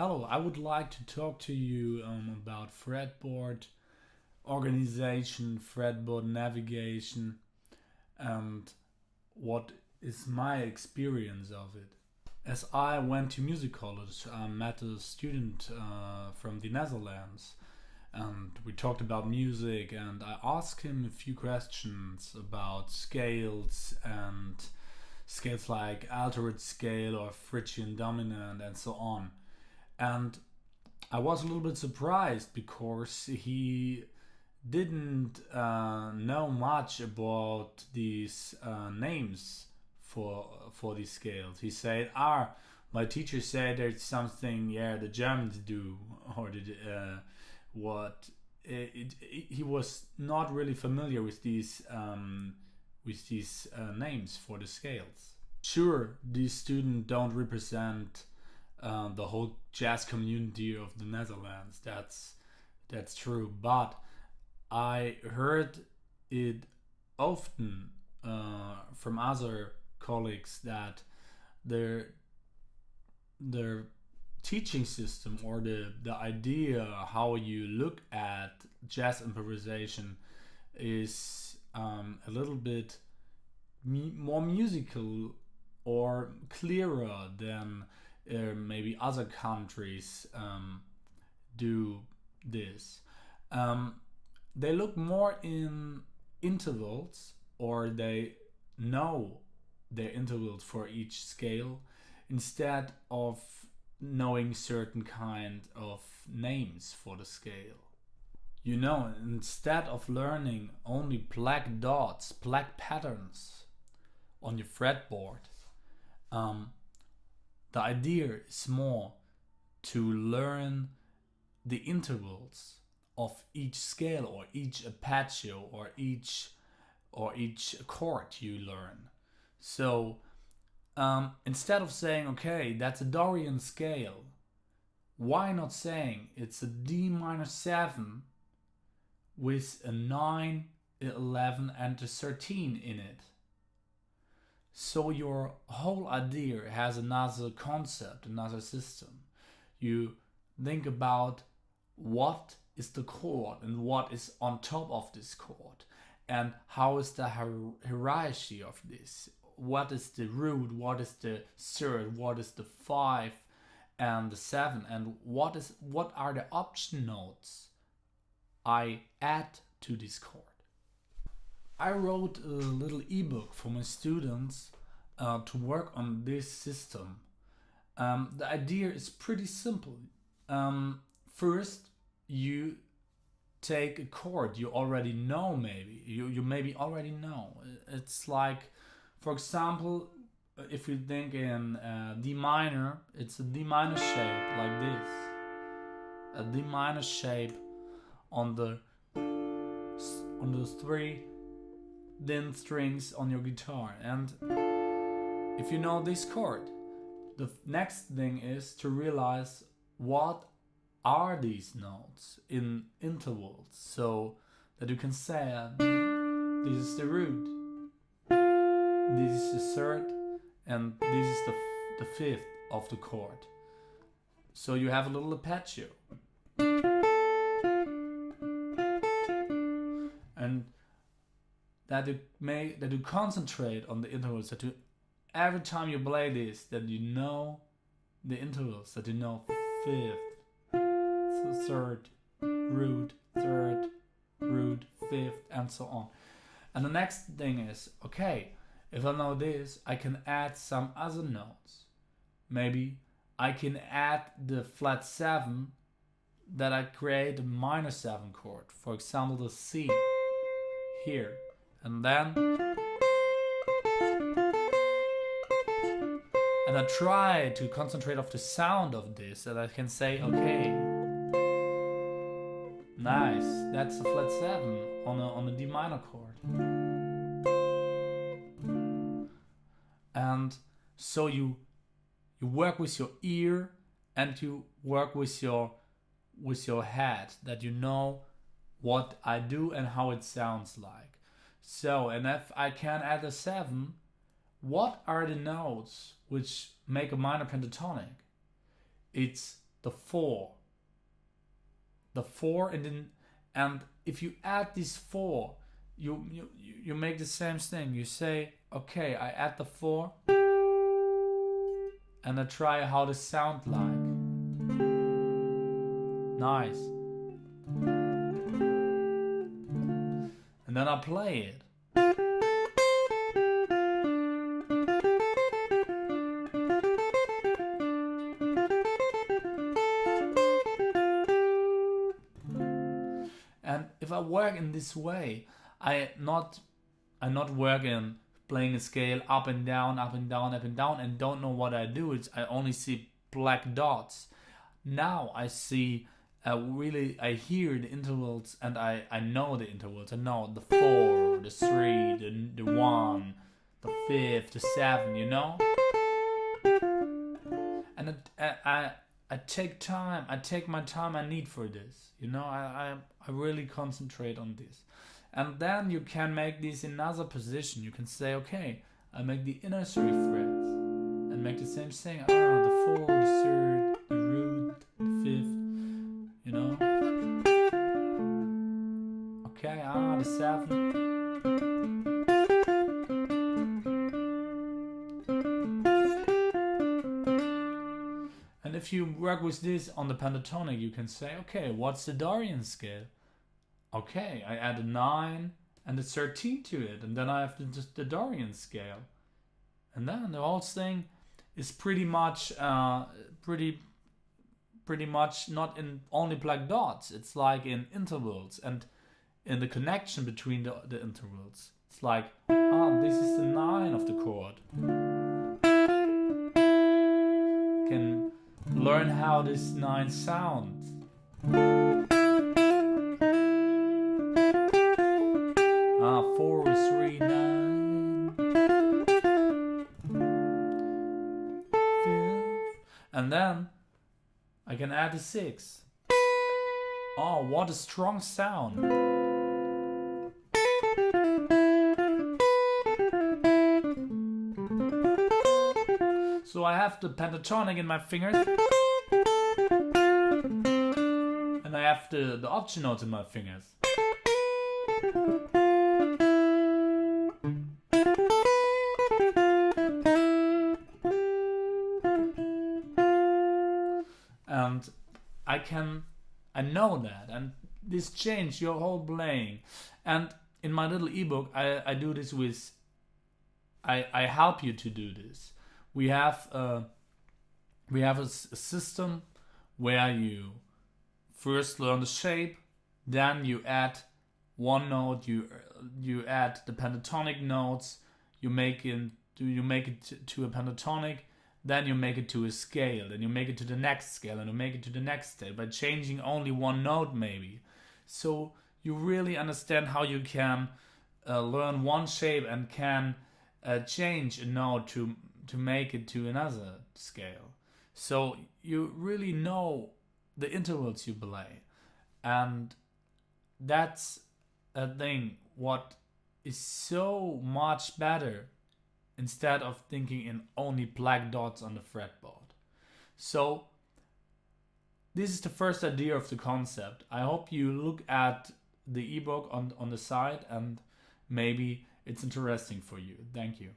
Hello, I would like to talk to you about fretboard organization, fretboard navigation, and what is my experience of it. As I went to music college, I met a student from the Netherlands, and we talked about music, and I asked him a few questions about scales and scales like altered scale or Phrygian dominant and so on. And I was a little bit surprised because he didn't know much about these names for these scales. He said, my teacher said there's something, yeah, the Germans do, or what." He was not really familiar with these names for the scales. Sure, these students don't represent the whole jazz community of the Netherlands. That's true. But I heard it often from other colleagues that their their teaching system or the idea how you look at jazz improvisation is a little bit more musical or clearer than maybe other countries do this. They look more in intervals, or they know their intervals for each scale instead of knowing certain kind of names for the scale. Instead of learning only black dots, black patterns on your fretboard, the idea is more to learn the intervals of each scale or each arpeggio or each chord you learn. So instead of saying, okay, that's a Dorian scale, why not saying it's a D minor 7 with a 9, 11 and a 13 in it? So your whole idea has another concept, another system. You think about what is the chord and what is on top of this chord, and how is the hierarchy of this. What is the root, what is the third, what is the 5 and the 7, and what are the option notes I add to this chord. I wrote a little ebook for my students to work on this system. The idea is pretty simple. First, you take a chord you already know, maybe. You maybe already know. It's like, for example, if you think in D minor, it's a D minor shape like this. A D minor shape on the three thin strings on your guitar. And if you know this chord, the next thing is to realize what are these notes in intervals, so that you can say this is the root, this is the third, and this is the fifth of the chord. So you have a little arpeggio. And that you concentrate on the intervals, that you every time you play this, that you know the intervals, that you know fifth, third, root, fifth, and so on. And the next thing is, okay, if I know this, I can add some other notes. Maybe I can add the flat 7 that I create a minor 7 chord, for example the C here, and then I try to concentrate on the sound of this, and I can say, okay, nice, that's a flat 7 on a D minor chord. And so you work with your ear and you work with your head, that you know what I do and how it sounds like. So, and if I can add a 7, what are the notes which make a minor pentatonic? It's the 4, and if you add these 4, you make the same thing. You say, okay, I add the 4, and I try how this sound like. Nice. And then I play it. And if I work in this way, I not work in playing a scale up and down, up and down, up and down, and don't know what I do. I only see black dots. Now I see I hear the intervals, and I know the intervals. I know the 4, the 3, the 1, the 5, the 7, you know? And I take time. I take my time I need for this. You know, I really concentrate on this. And then you can make this in another position. You can say, okay, I make the inner 3 frets and make the same thing. The 4, the 3rd, the root, the 5th, you know? Okay, the 7th. And if you work with this on the pentatonic, you can say, okay, what's the Dorian scale? Okay, I add a 9 and a 13 to it, and then I have the Dorian scale. And then the whole thing is pretty much not in only black dots. It's like in intervals and in the connection between the intervals. It's like, this is the 9 of the chord. You can learn how this 9 sounds. 4, 3, 9. 5th. And then I can add a 6. Oh, what a strong sound. So I have the pentatonic in my fingers. And I have the option notes in my fingers. And I know that, and this changed your whole playing. And in my little ebook, I do this with, I help you to do this. We have a system where you first learn the shape, then you add one note, you add the pentatonic notes, you make it to a pentatonic, then you make it to a scale, then you make it to the next scale, and you make it to the next scale by changing only one note maybe. So you really understand how you can learn one shape and can change a note to make it to another scale. So you really know the intervals you play. And that's a thing what is so much better instead of thinking in only black dots on the fretboard. So this is the first idea of the concept. I hope you look at the ebook on the side, and maybe it's interesting for you. Thank you.